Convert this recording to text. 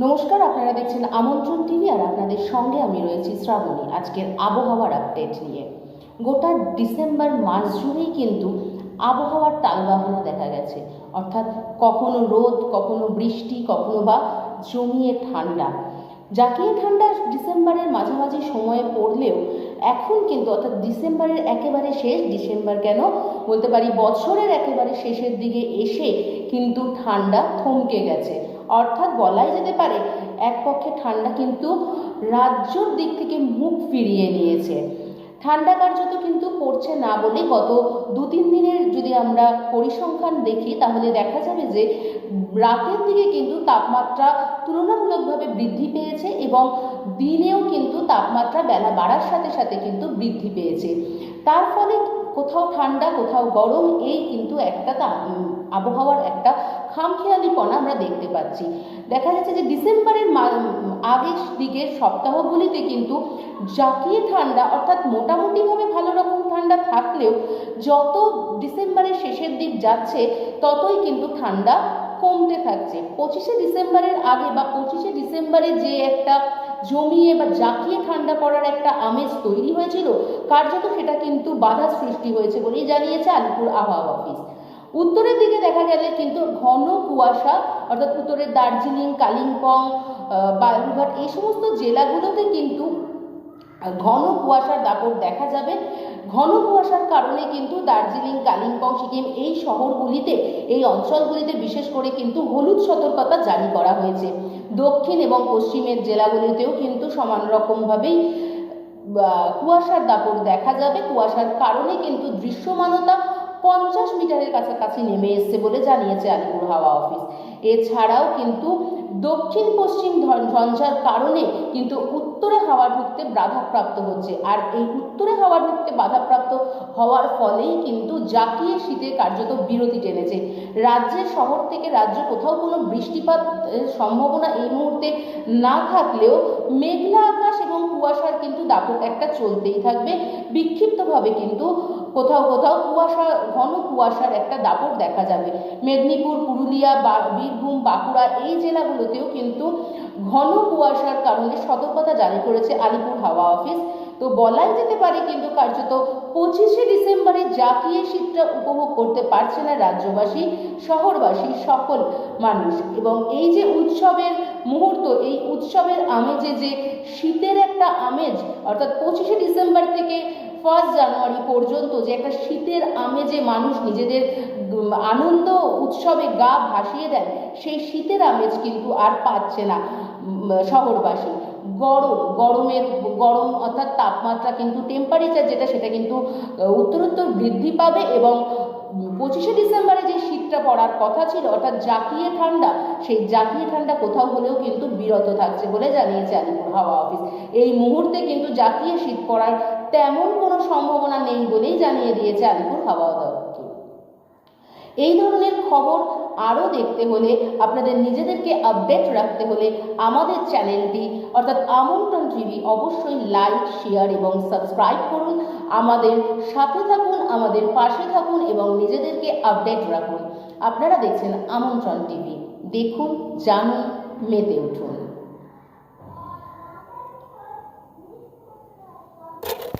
নমস্কার, আপনারা দেখছেন আমন্ত্রণ টিভি আর আপনাদের সঙ্গে আমি রয়েছি শ্রাবণী। আজকের আবহাওয়ার আপডেট নিয়ে গোটা ডিসেম্বর মাস জুড়েই কিন্তু আবহাওয়ার তালবাহানা দেখা গেছে। অর্থাৎ কখনো রোদ, কখনো বৃষ্টি, কখনো বা জমিয়ে ঠান্ডা। জাঁকিয়ে ঠান্ডা ডিসেম্বরের মাঝামাঝি সময়ে পড়লেও এখন কিন্তু অর্থাৎ ডিসেম্বরের একেবারে শেষ, ডিসেম্বর কেন বলতে পারি বছরের একেবারে শেষের দিকে এসে কিন্তু ঠান্ডা থমকে গেছে। অর্থাৎ বলাই যেতে পারে এক পক্ষে ঠান্ডা কিন্তু রাজ্যর দিক থেকে মুখ ফিরিয়ে নিয়েছে। ঠান্ডা কার্যত কিন্তু পড়ছে না বলে গত 2-3 দিনের যদি আমরা পরিসংখ্যান দেখি তাহলে দেখা যাবে যে রাতের দিকে কিন্তু তাপমাত্রা তুলনামূলকভাবে বৃদ্ধি পেয়েছে এবং দিনেও কিন্তু তাপমাত্রা বেলা বাড়ার সাথে সাথে কিন্তু বৃদ্ধি পেয়েছে। তার ফলে কোথাও ঠান্ডা কোথাও গরম, এই কিন্তু একটা আবহাওয়ার একটা খামখেয়ালিপনা আমরা দেখতে পাচ্ছি। দেখা যাচ্ছে যে ডিসেম্বরের আগের দিকের সপ্তাহগুলিতে কিন্তু জাঁকিয়ে ঠান্ডা অর্থাৎ মোটামুটিভাবে ভালো রকম ঠান্ডা থাকলেও যত ডিসেম্বরের শেষের দিক যাচ্ছে ততই কিন্তু ঠান্ডা কমতে থাকছে। 25শে ডিসেম্বরের আগে বা 25শে ডিসেম্বরে যে একটা জমিয়ে বা জাঁকিয়ে ঠান্ডা পড়ার একটা আমেজ তৈরি হয়েছিল, কার্যত সেটা কিন্তু বাধা সৃষ্টি হয়েছে বলেই জানিয়েছে আলিপুর আবহাওয়া অফিস। উত্তরের দিকে দেখা গেলে কিন্তু ঘন কুয়াশা, অর্থাৎ উত্তরের দার্জিলিং, কালিম্পং, বালুরঘাট এই সমস্ত জেলাগুলোতে কিন্তু ঘন কুয়াশার দাপট দেখা যাবে। ঘন কুয়াশার কারণে কিন্তু দার্জিলিং, কালিম্পং, সিকিম এই শহরগুলিতে, এই অঞ্চলগুলিতে বিশেষ করে কিন্তু হলুদ সতর্কতা জারি করা হয়েছে। দক্ষিণ এবং পশ্চিমের জেলাগুলিতেও কিন্তু সমান রকমভাবেই কুয়াশার দাপট দেখা যাবে। কুয়াশার কারণে কিন্তু দৃশ্যমানতা 50 মিটারের কাছাকাছি নেমে এসছে বলে জানিয়েছে আলিপুর হাওয়া অফিস। এছাড়াও কিন্তু দক্ষিণ পশ্চিম ঝঞ্ঝার কারণে কিন্তু উত্তরে হাওয়া ঢুকতে বাধাপ্রাপ্ত হচ্ছে, আর এই উত্তরে হাওয়া ঢুকতে বাধাপ্রাপ্ত হওয়ার ফলেই কিন্তু জাঁকিয়ে শীতে কার্যত বিরতি টেনেছে। রাজ্যের শহর থেকে রাজ্য কোথাও কোনো বৃষ্টিপাতের সম্ভাবনা এই মুহূর্তে না থাকলেও মেঘলা আকাশ এবং কুয়াশার কিন্তু দাপট একটা চলতেই থাকবে। বিক্ষিপ্তভাবে কিন্তু কোথাও কোথাও কুয়াশা, ঘন কুয়াশার একটা দাপট দেখা যাবে। মেদিনীপুর, পুরুলিয়া, বীরভূম, বাঁকুড়া এই জেলাগুলোতেও কিন্তু ঘন কুয়াশার কারণে সতর্কতা জারি করেছে আলিপুর হাওয়া অফিস। তো বলাই যেতে পারে কিন্তু কার্যত 25শে ডিসেম্বরে জাঁকিয়ে শীতটা উপভোগ করতে পারছে না রাজ্যবাসী, শহরবাসী, সকল মানুষ। এবং এই যে উৎসবের মুহূর্ত, এই উৎসবের আমেজে যে শীতের একটা আমেজ, অর্থাৎ 25শে ডিসেম্বর থেকে 1 জানুয়ারি পর্যন্ত যে একটা শীতের আমেজে মানুষ নিজেদের আনন্দ উৎসবে গা ভাসিয়ে দেয়, সেই শীতের আমেজ কিন্তু আর পাচ্ছে না শহরবাসী। গরম অর্থাৎ তাপমাত্রা কিন্তু টেম্পারেচার যেটা সেটা কিন্তু উত্তরোত্তর বৃদ্ধি পাবে এবং 25শে ডিসেম্বরে যে শীতটা পড়ার কথা ছিল অর্থাৎ জাঁকিয়ে ঠান্ডা, সেই জাঁকিয়ে ঠান্ডা কোথাও হলেও কিন্তু বিরত থাকছে বলে জানিয়েছে আলিপুর হাওয়া অফিস। এই মুহূর্তে কিন্তু জাঁকিয়ে শীত পড়ার তেমন কোনো সম্ভাবনা নেই বলেই জানিয়ে দিয়েছে আলিপুর হাওয়া দপ্তর। এই ধরনের খবর আরও দেখতে হলে, আপনাদের নিজেদেরকে আপডেট রাখতে হলে আমাদের চ্যানেলটি অর্থাৎ আমন্ত্রণ টিভি অবশ্যই লাইক, শেয়ার এবং সাবস্ক্রাইব করুন। আমাদের সাথে থাকুন, আমাদের পাশে থাকুন এবং নিজেদেরকে আপডেট রাখুন। আপনারা দেখছেন আমন্ত্রণ টিভি। দেখুন, জানুন, মেতে উঠুন।